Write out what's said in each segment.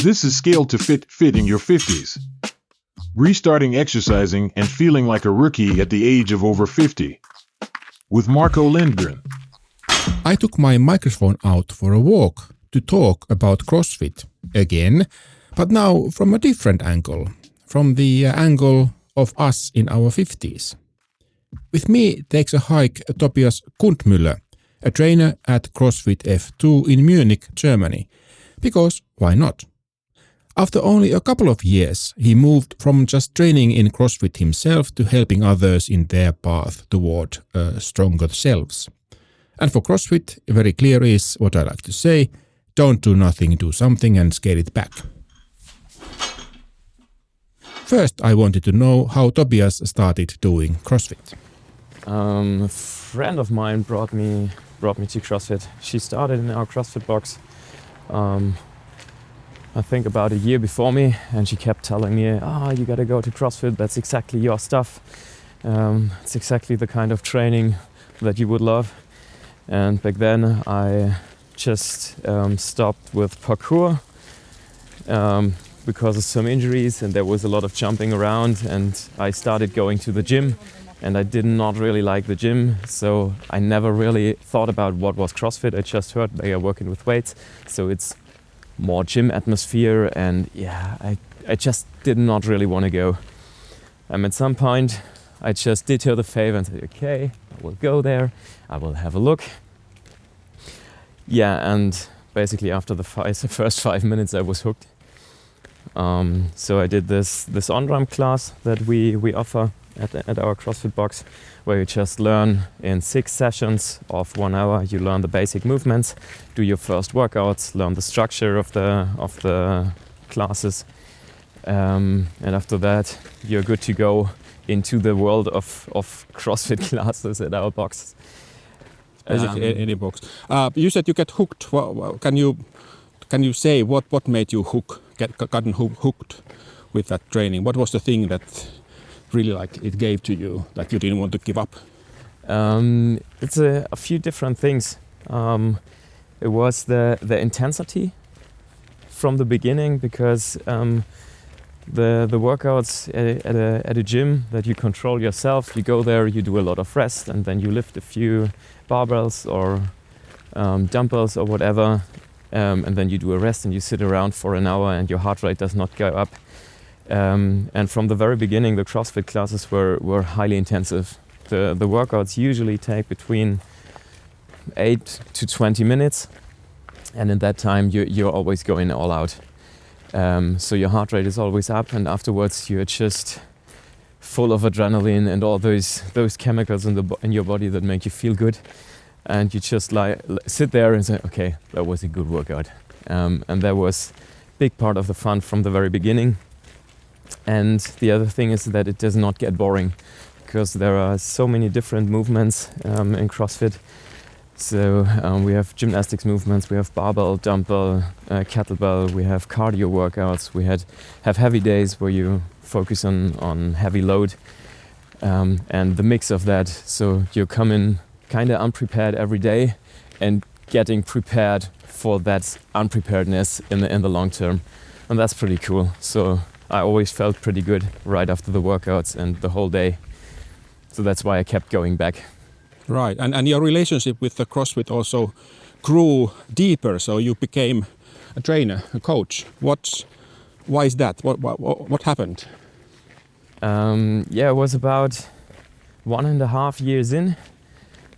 This is scaled to fit in your 50s. Restarting exercising and feeling like a rookie at the age of over 50. With Marco Lindgren. I took my microphone out for a walk to talk about CrossFit again, but now from a different angle, from the angle of us in our 50s. With me takes a hike Tobias Kundmüller, a trainer at CrossFit F2 in Munich, Germany, because why not? After only a couple of years, he moved from just training in CrossFit himself to helping others in their path toward stronger selves. And for CrossFit, very clear is what I like to say, don't do nothing, do something and scale it back. First, I wanted to know how Tobias started doing CrossFit. A friend of mine brought me to CrossFit. She started in our CrossFit box I think about a year before me, and she kept telling me, you gotta go to CrossFit, that's exactly your stuff. It's exactly the kind of training that you would love. And back then I just stopped with parkour because of some injuries, and there was a lot of jumping around, and I started going to the gym, and I did not really like the gym, so I never really thought about what was CrossFit. I just heard they are working with weights, so it's more gym atmosphere, and I just did not really want to go. At some point I just did her the favor and said, okay, I will go there, I will have a look. And basically after the first 5 minutes I was hooked. So I did this on-ramp class that we offer at our CrossFit box, where you just learn in 6 sessions of 1 hour. You learn the basic movements, do your first workouts, learn the structure of the classes, and after that you're good to go into the world of CrossFit classes at our box. Basically, any box. You said you get hooked. Can you say what made you gotten hooked with that training? What was the thing that really it gave to you that you didn't want to give up? It's a few different things. It was the intensity from the beginning, because the workouts at a gym that you control yourself, you go there, you do a lot of rest, and then you lift a few barbells or dumbbells or whatever, and then you do a rest and you sit around for an hour and your heart rate does not go up. And from the very beginning, the CrossFit classes were highly intensive. The workouts usually take between 8 to 20 minutes, and in that time you're always going all out. So your heart rate is always up, and afterwards you're just full of adrenaline and all those chemicals in your body that make you feel good. And you just sit there and say, okay, that was a good workout. And that was a big part of the fun from the very beginning. And the other thing is that it does not get boring, because there are so many different movements in CrossFit. So we have gymnastics movements, we have barbell, dumbbell, kettlebell, we have cardio workouts, we have heavy days where you focus on heavy load, and the mix of that. So you come in kind of unprepared every day and getting prepared for that unpreparedness in the long term. And that's pretty cool. So I always felt pretty good right after the workouts and the whole day. So that's why I kept going back. Right, and your relationship with the CrossFit also grew deeper, so you became a trainer, a coach. Why is that? What happened? It was about 1.5 years in,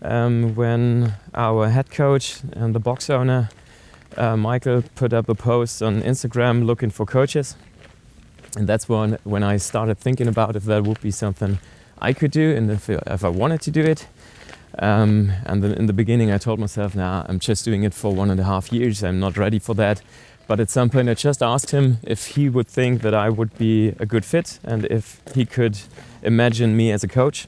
when our head coach and the box owner, Michael, put up a post on Instagram looking for coaches. And that's when I started thinking about if that would be something I could do, and if I wanted to do it. And then in the beginning I told myself, I'm just doing it for 1.5 years, I'm not ready for that. But at some point I just asked him if he would think that I would be a good fit and if he could imagine me as a coach.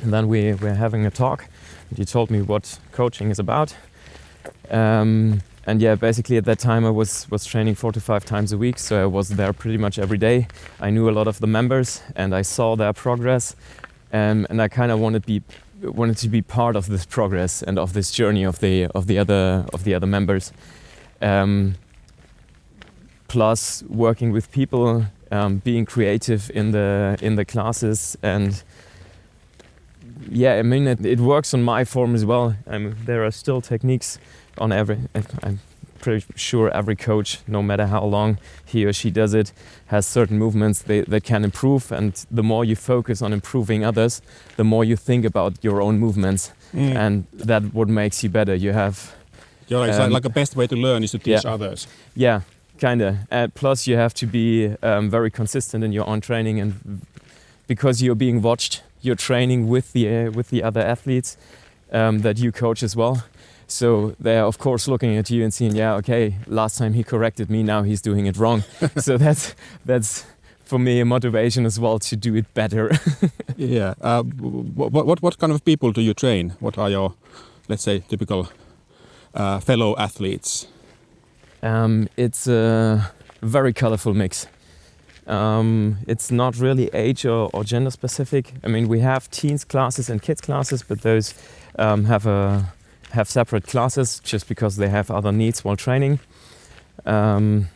And then we were having a talk, and he told me what coaching is about. And basically at that time I was training 4 to 5 times a week, so I was there pretty much every day. I knew a lot of the members and I saw their progress, and I kind of wanted to be part of this progress and of this journey of the other members. plus working with people, being creative in the classes, and yeah, I mean it works on my form as well. There are still techniques on I'm pretty sure every coach, no matter how long he or she does it, has certain movements that can improve, and the more you focus on improving others, the more you think about your own movements, and that what makes you better. You have like a best way to learn is to teach others. Yeah, kinda. Plus you have to be very consistent in your own training, and because you're being watched, you're training with the other athletes that you coach as well. So they're of course looking at you and seeing, yeah, okay, last time he corrected me, now he's doing it wrong. So that's for me a motivation as well to do it better. Yeah. What kind of people do you train? What are your, let's say, typical fellow athletes? It's a very colorful mix. It's not really age or gender specific. I mean, we have teens classes and kids classes, but those have separate classes just because they have other needs while training. And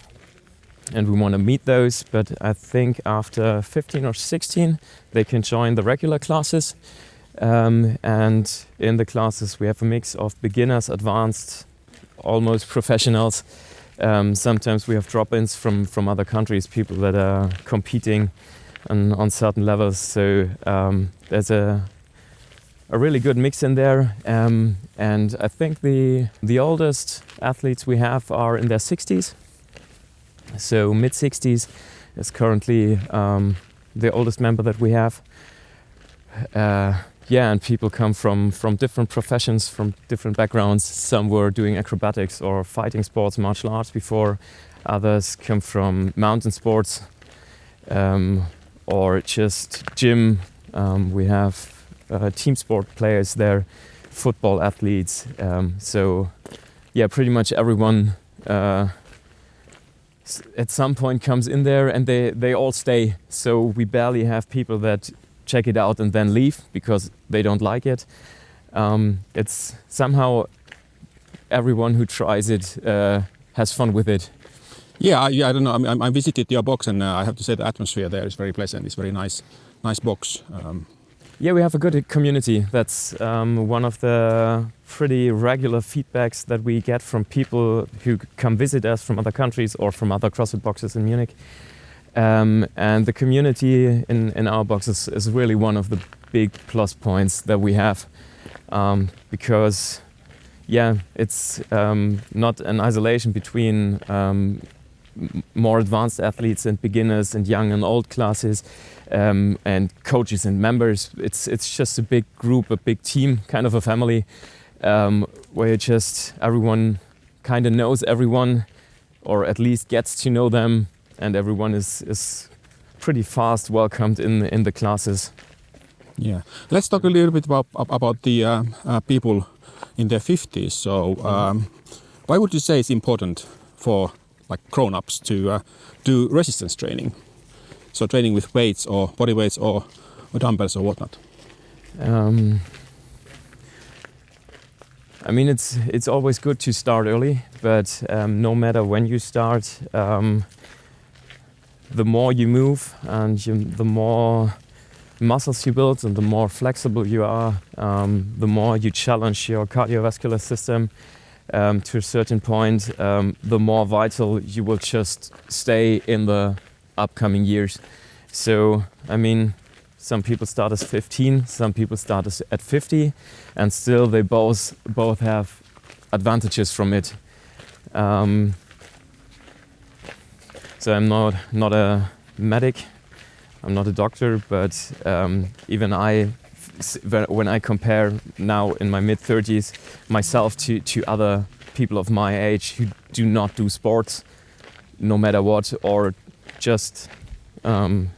we want to meet those, but I think after 15 or 16, they can join the regular classes. And in the classes, we have a mix of beginners, advanced, almost professionals. Sometimes we have drop-ins from other countries, people that are competing on certain levels. So there's a really good mix in there. And I think the oldest athletes we have are in their 60s. So mid-60s is currently the oldest member that we have. And people come from different professions, from different backgrounds. Some were doing acrobatics or fighting sports, martial arts before. Others come from mountain sports or just gym. We have team sport players there, football athletes. So pretty much everyone at some point comes in there, and they all stay. So we barely have people that check it out and then leave because they don't like it. It's somehow everyone who tries it has fun with it. Yeah, I don't know. I visited your box, and I have to say the atmosphere there is very pleasant. It's very nice box. We have a good community. That's one of the pretty regular feedbacks that we get from people who come visit us from other countries or from other CrossFit boxes in Munich. And the community in our box is really one of the big plus points that we have, because it's not an isolation between more advanced athletes and beginners and young and old classes, and coaches and members. It's just a big group, a big team, kind of a family, where everyone kind of knows everyone, or at least gets to know them. And everyone is pretty fast welcomed in the classes. Yeah, let's talk a little bit about the people in their 50s. So, why would you say it's important for like grown-ups to do resistance training? So, training with weights or body weights or dumbbells or whatnot. I mean, it's always good to start early, but no matter when you start. The more you move and the more muscles you build and the more flexible you are, the more you challenge your cardiovascular system to a certain point, the more vital you will just stay in the upcoming years. So, I mean, some people start as 15, some people start at 50, and still they both have advantages from it. So I'm not a medic, I'm not a doctor, but even when I compare now in my mid-30s myself to other people of my age who do not do sports, no matter what, or just in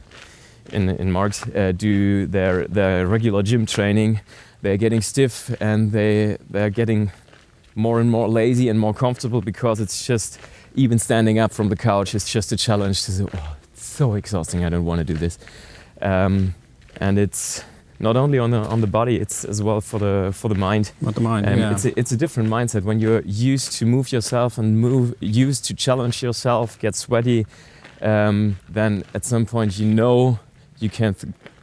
Marx do their regular gym training, they're getting stiff and they're getting more and more lazy and more comfortable because it's just even standing up from the couch is just a challenge to say, oh, it's so exhausting, I don't want to do this. And it's not only on the body, it's as well for the mind. Not the mind, yeah. It's a different mindset when you're used to move yourself and used to challenge yourself, get sweaty. Then at some point you can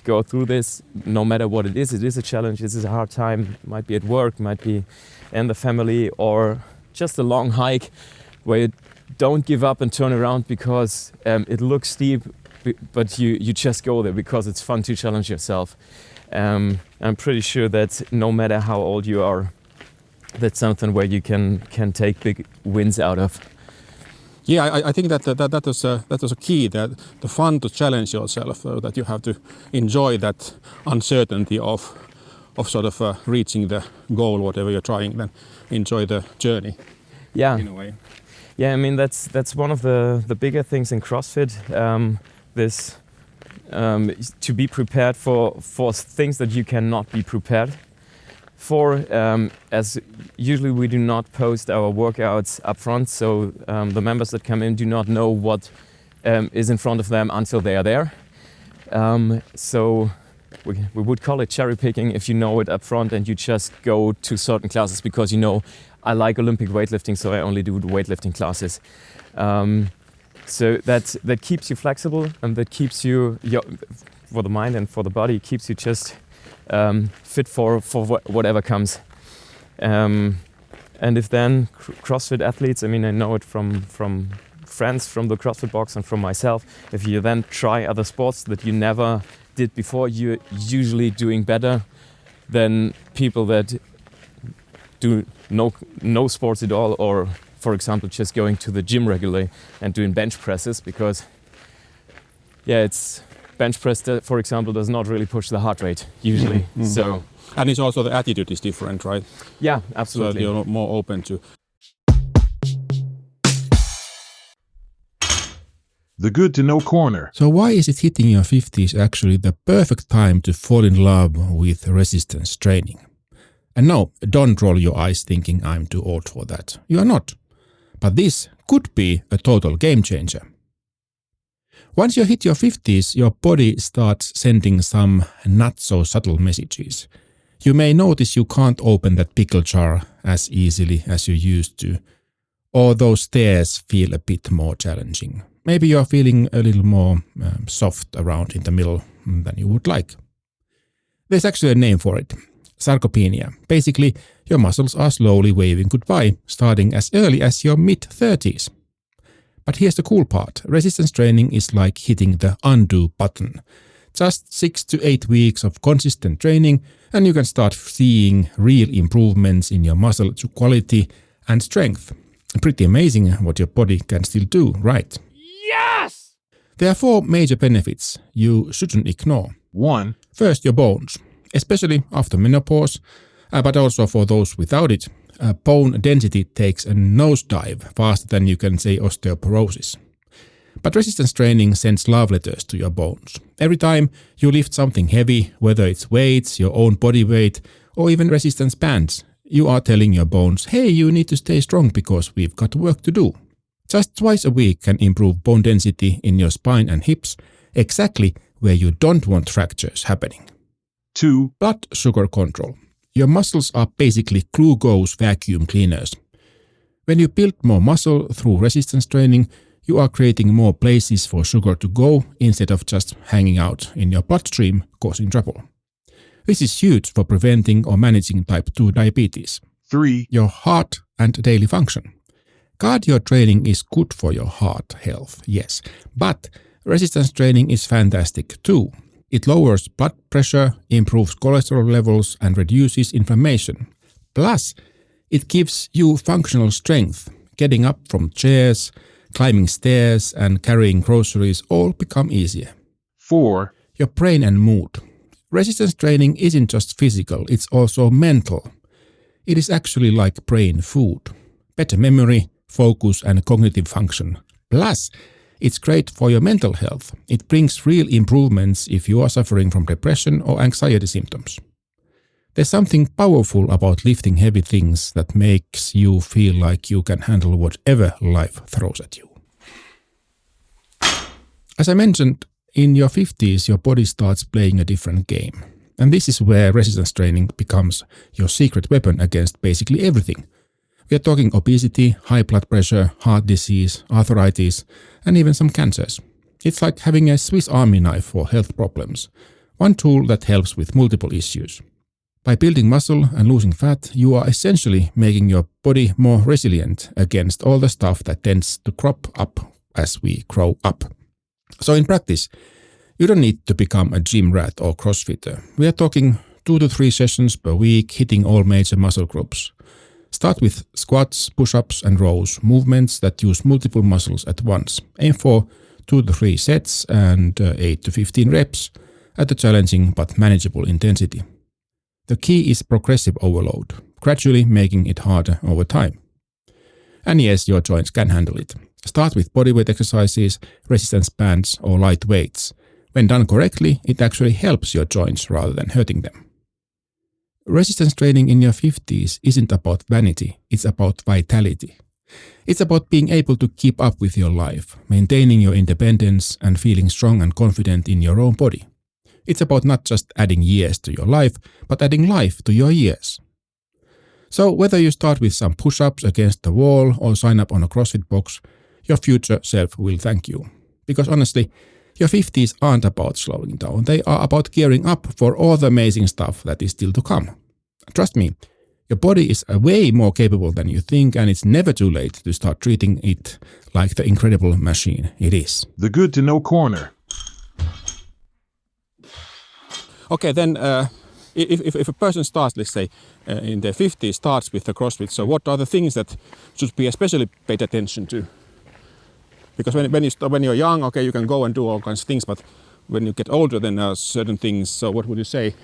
go through this no matter what it is. It is a challenge. It is a hard time. Might be at work, might be in the family, or just a long hike where you don't give up and turn around because it looks steep, but you just go there because it's fun to challenge yourself. I'm pretty sure that no matter how old you are, that's something where you can take big wins out of. Yeah, I think that was a key, that the fun to challenge yourself, that you have to enjoy that uncertainty of sort of reaching the goal, whatever you're trying, then enjoy the journey. Yeah, in a way. Yeah, I mean that's one of the bigger things in CrossFit. This to be prepared for things that you cannot be prepared for, as usually we do not post our workouts up front, so the members that come in do not know what is in front of them until they are there. So we would call it cherry picking if you know it up front and you just go to certain classes because you know I like Olympic weightlifting, so I only do the weightlifting classes. So that keeps you flexible, and that keeps you for the mind and for the body, keeps you just fit for whatever comes. And if then CrossFit athletes, I mean, I know it from friends from the CrossFit box and from myself, if you then try other sports that you never did before, you're usually doing better than people that do no sports at all, or for example just going to the gym regularly and doing bench presses, because it's bench press, for example, does not really push the heart rate usually. Mm-hmm. So, and it's also the attitude is different, right? Yeah, absolutely. So you're more open to. The good to know corner. So why is it hitting your 50s actually the perfect time to fall in love with resistance training? And no, don't roll your eyes thinking I'm too old for that. You are not. But this could be a total game changer. Once you hit your 50s, your body starts sending some not so subtle messages. You may notice you can't open that pickle jar as easily as you used to, or those stairs feel a bit more challenging. Maybe you're feeling a little more soft around in the middle than you would like. There's actually a name for it. Sarcopenia. Basically, your muscles are slowly waving goodbye, starting as early as your mid-30s. But here's the cool part. Resistance training is like hitting the undo button. Just 6 to 8 weeks of consistent training and you can start seeing real improvements in your muscle quality and strength. Pretty amazing what your body can still do, right? Yes! There are 4 major benefits you shouldn't ignore. 1. First, your bones. Especially after menopause, but also for those without it, bone density takes a nosedive faster than you can say osteoporosis. But resistance training sends love letters to your bones. Every time you lift something heavy, whether it's weights, your own body weight, or even resistance bands, you are telling your bones, hey, you need to stay strong because we've got work to do. Just twice a week can improve bone density in your spine and hips, exactly where you don't want fractures happening. 2. Blood sugar control. Your muscles are basically glucose vacuum cleaners. When you build more muscle through resistance training, you are creating more places for sugar to go instead of just hanging out in your bloodstream, causing trouble. This is huge for preventing or managing type 2 diabetes. 3. Your heart and daily function. Cardio training is good for your heart health, yes, but resistance training is fantastic too. It lowers blood pressure, improves cholesterol levels, and reduces inflammation. Plus, it gives you functional strength. Getting up from chairs, climbing stairs, and carrying groceries all become easier. 4. Your brain and mood. Resistance training isn't just physical, it's also mental. It is actually like brain food. Better memory, focus, and cognitive function. Plus, it's great for your mental health. It brings real improvements if you are suffering from depression or anxiety symptoms. There's something powerful about lifting heavy things that makes you feel like you can handle whatever life throws at you. As I mentioned, in your 50s, your body starts playing a different game. And this is where resistance training becomes your secret weapon against basically everything. We are talking obesity, high blood pressure, heart disease, arthritis, and even some cancers. It's like having a Swiss Army knife for health problems. One tool that helps with multiple issues. By building muscle and losing fat, you are essentially making your body more resilient against all the stuff that tends to crop up as we grow up. So in practice, you don't need to become a gym rat or CrossFitter. We are talking 2 to 3 sessions per week, hitting all major muscle groups. Start with squats, push-ups and rows, movements that use multiple muscles at once. Aim for 2 to 3 sets and 8 to 15 reps at a challenging but manageable intensity. The key is progressive overload, gradually making it harder over time. And yes, your joints can handle it. Start with bodyweight exercises, resistance bands or light weights. When done correctly, it actually helps your joints rather than hurting them. Resistance training in your 50s isn't about vanity, it's about vitality. It's about being able to keep up with your life, maintaining your independence and feeling strong and confident in your own body. It's about not just adding years to your life, but adding life to your years. So whether you start with some push-ups against the wall or sign up on a CrossFit box, your future self will thank you. Because honestly, your 50s aren't about slowing down, they are about gearing up for all the amazing stuff that is still to come. Trust me, your body is way more capable than you think, and it's never too late to start treating it like the incredible machine it is. The Good to Know Corner. Okay, then if a person starts, let's say, in their 50s, starts with the CrossFit, so what are the things that should be especially paid attention to? Because when you're young, okay, you can go and do all kinds of things, but when you get older, then there are certain things. So what would you say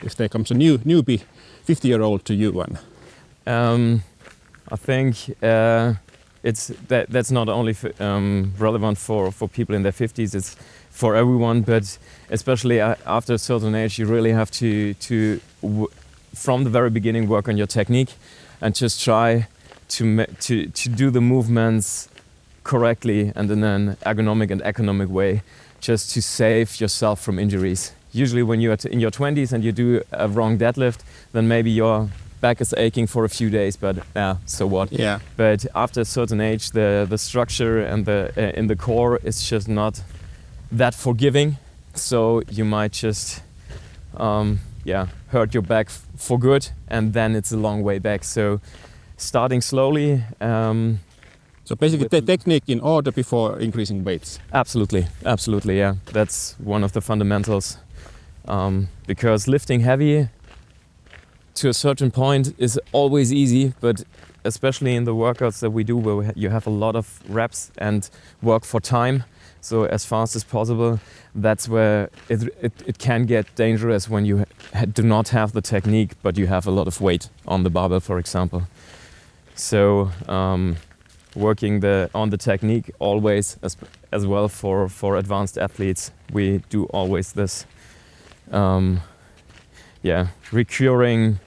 if there comes a newbie 50-year-old to you? I think that's not only relevant for people in their 50s, it's for everyone, but especially after a certain age, you really have to from the very beginning, work on your technique and just try to do the movements correctly and in an ergonomic and economic way, just to save yourself from injuries. Usually when you're in your 20s and you do a wrong deadlift, then maybe your back is aching for a few days, but so what? Yeah. But after a certain age, the structure and in the core is just not that forgiving, so you might just hurt your back for good, and then it's a long way back. So starting slowly. So basically the technique in order before increasing weights. Absolutely, yeah. That's one of the fundamentals. Because lifting heavy to a certain point is always easy, but especially in the workouts that we do where you have a lot of reps and work for time, so as fast as possible, that's where it can get dangerous when you do not have the technique, but you have a lot of weight on the barbell, for example. So working on the technique always as well for advanced athletes. We do always this recurring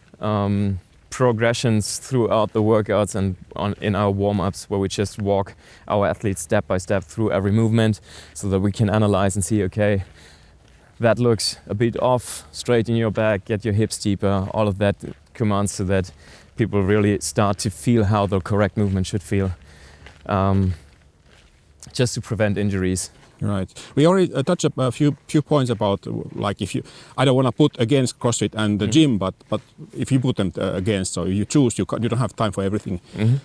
progressions throughout the workouts and in our warm-ups, where we just walk our athletes step by step through every movement so that we can analyze and see, okay, that looks a bit off, straighten your back, get your hips deeper, all of that commands so that people really start to feel how the correct movement should feel. Just to prevent injuries. Right. We already touched a few points about, like, if you, I don't want to put against CrossFit and the gym, but if you put them against, so you choose, you don't have time for everything.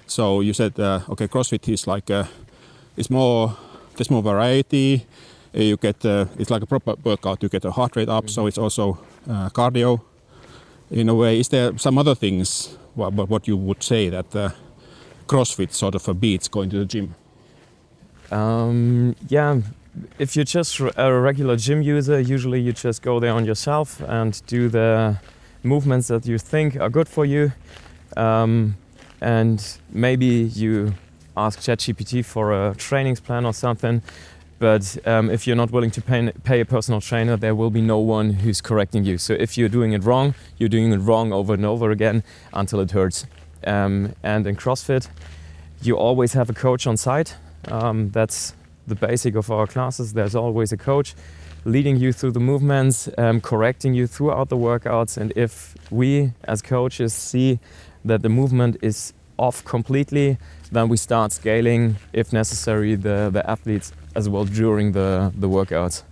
So you said, okay, CrossFit is like, there's more variety. You get, it's like a proper workout. You get a heart rate up, so it's also cardio in a way. Is there some other things what you would say that CrossFit sort of beats going to the gym? If you're just a regular gym user, usually you just go there on yourself and do the movements that you think are good for you. And maybe you ask ChatGPT for a training plan or something. But if you're not willing to pay a personal trainer, there will be no one who's correcting you. So if you're doing it wrong, you're doing it wrong over and over again until it hurts. And in CrossFit, you always have a coach on site. That's the basic of our classes. There's always a coach leading you through the movements, correcting you throughout the workouts. And if we as coaches see that the movement is off completely, then we start scaling, if necessary, the athletes as well during the workouts.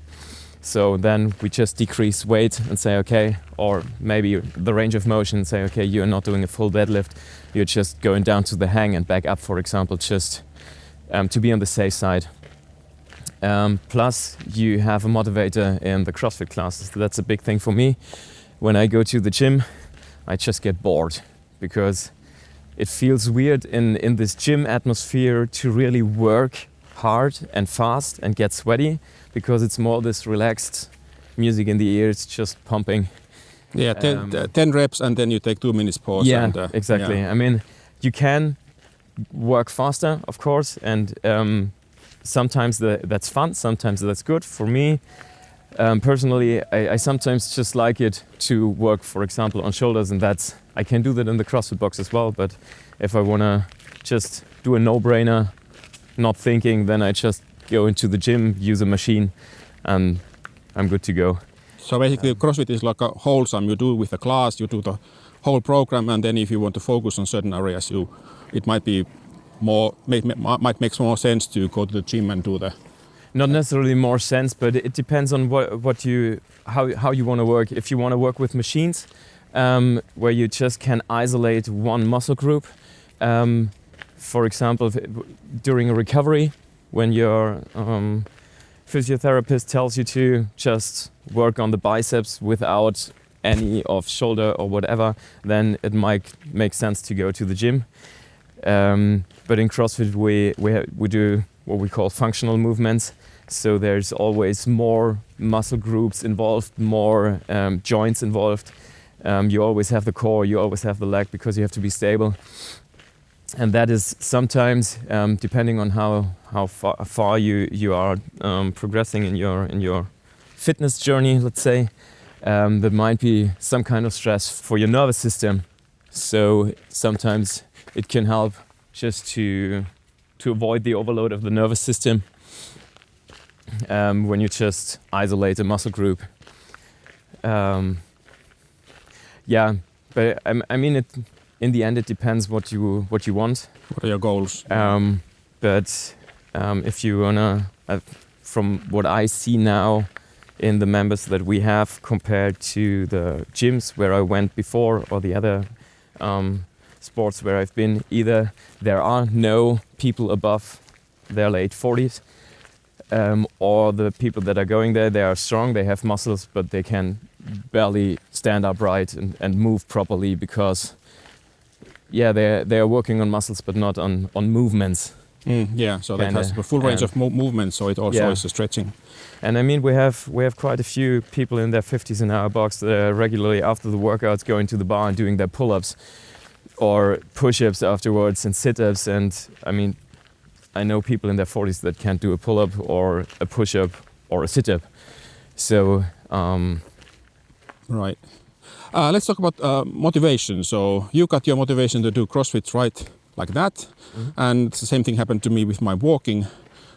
So then we just decrease weight and say, okay, or maybe the range of motion, say, okay, you're not doing a full deadlift, you're just going down to the hang and back up, for example, just to be on the safe side. Plus, you have a motivator in the CrossFit classes. That's a big thing for me. When I go to the gym, I just get bored because it feels weird in this gym atmosphere to really work hard and fast and get sweaty, because it's more this relaxed music in the ears, just pumping. Yeah, 10 reps and then you take 2 minutes pause. Yeah, and, exactly. Yeah. I mean, you can work faster, of course, and sometimes that's fun, sometimes that's good. For me, personally, I sometimes just like it to work, for example, on shoulders, and I can do that in the CrossFit box as well, but if I want to just do a no-brainer, not thinking, then I just go into the gym, use a machine, and I'm good to go. So basically, CrossFit is like a wholesome. You do with the class, you do the whole program, and then if you want to focus on certain areas, it might be might make more sense to go to the gym and do the. Not necessarily more sense, but it depends on how you want to work. If you want to work with machines, where you just can isolate one muscle group, for example, during a recovery, when your physiotherapist tells you to just work on the biceps without any of shoulder or whatever, then it might make sense to go to the gym. But in CrossFit, we do what we call functional movements. So there's always more muscle groups involved, more joints involved. You always have the core, you always have the leg, because you have to be stable. And that is sometimes, depending on how far you are progressing in your fitness journey, let's say, there might be some kind of stress for your nervous system. So sometimes it can help just to avoid the overload of the nervous system when you just isolate a muscle group. Yeah, but I mean it. In the end, it depends what you want. What are your goals? But if you wanna, from what I see now in the members that we have compared to the gyms where I went before, or the other sports where I've been, either there are no people above their late 40s, or the people that are going there, they are strong, they have muscles, but they can barely stand upright and move properly, because they are working on muscles but not on movements. Yeah, so that has a full range of movement, so it also is a stretching. And I mean, we have quite a few people in their 50s in our box that are regularly after the workouts going to the bar and doing their pull-ups or push-ups afterwards and sit-ups. And I mean, I know people in their 40s that can't do a pull-up or a push-up or a sit-up. So right. Let's talk about motivation. So you got your motivation to do CrossFit right like that, and the same thing happened to me with my walking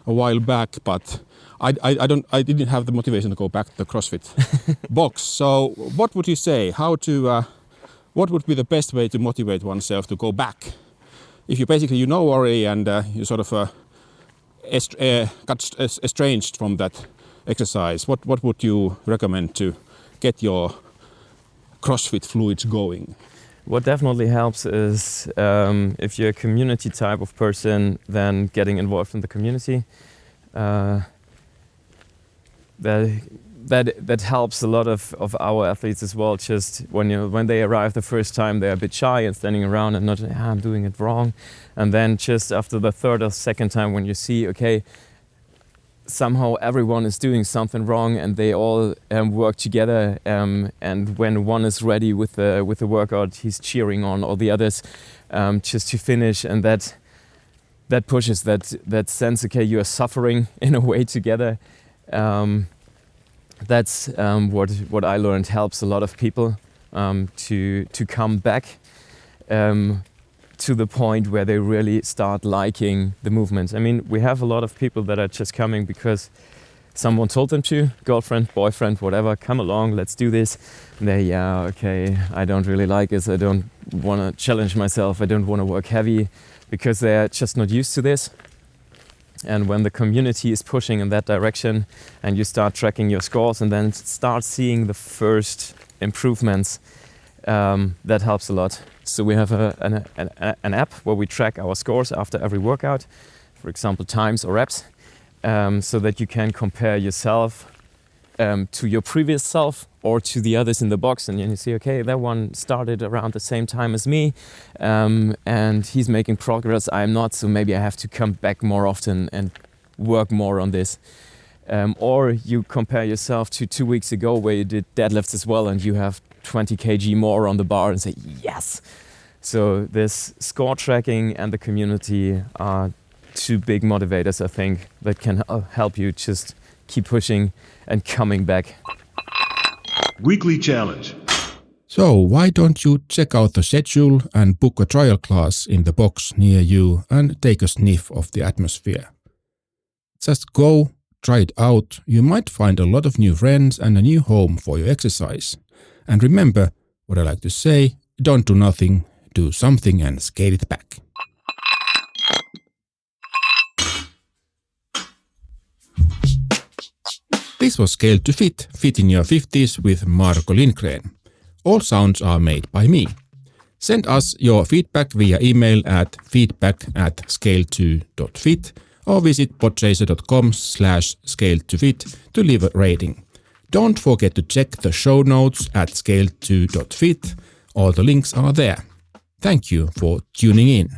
a while back. But I didn't have the motivation to go back to the CrossFit box. So what would you say? What would be the best way to motivate oneself to go back? If you basically already and you sort of got estranged from that exercise, what would you recommend to get your CrossFit fluids going? What definitely helps is if you're a community type of person, then getting involved in the community. That helps a lot of our athletes as well. Just when they arrive the first time, they're a bit shy and standing around and not, I'm doing it wrong. And then just after the third or second time, when you see, okay, somehow everyone is doing something wrong and they all work together, and when one is ready with the workout, he's cheering on all the others just to finish, and that pushes that sense, okay, you are suffering in a way together. That's what I learned helps a lot of people to come back to the point where they really start liking the movement. I mean, we have a lot of people that are just coming because someone told them to, girlfriend, boyfriend, whatever, come along, let's do this. And they, yeah, okay, I don't really like this. I don't want to challenge myself. I don't want to work heavy, because they're just not used to this. And when the community is pushing in that direction and you start tracking your scores and then start seeing the first improvements, that helps a lot. So we have an app where we track our scores after every workout, for example, times or reps, so that you can compare yourself to your previous self or to the others in the box, and you see, okay, that one started around the same time as me, and he's making progress, I'm not, so maybe I have to come back more often and work more on this. Or you compare yourself to 2 weeks ago where you did deadlifts as well and you have 20 kg more on the bar and say, yes! So this score tracking and the community are two big motivators, I think, that can help you just keep pushing and coming back. Weekly challenge. So why don't you check out the schedule and book a trial class in the box near you and take a sniff of the atmosphere? Just go, try it out. You might find a lot of new friends and a new home for your exercise. And remember what I like to say, don't do nothing, do something and scale it back. This was Scaled to Fit, Fit in Your 50s with Marko Lindgren. All sounds are made by me. Send us your feedback via email at feedback@scale2.fit or visit podchaser.com/scale2fit to leave a rating. Don't forget to check the show notes at scale2.fit. All the links are there. Thank you for tuning in.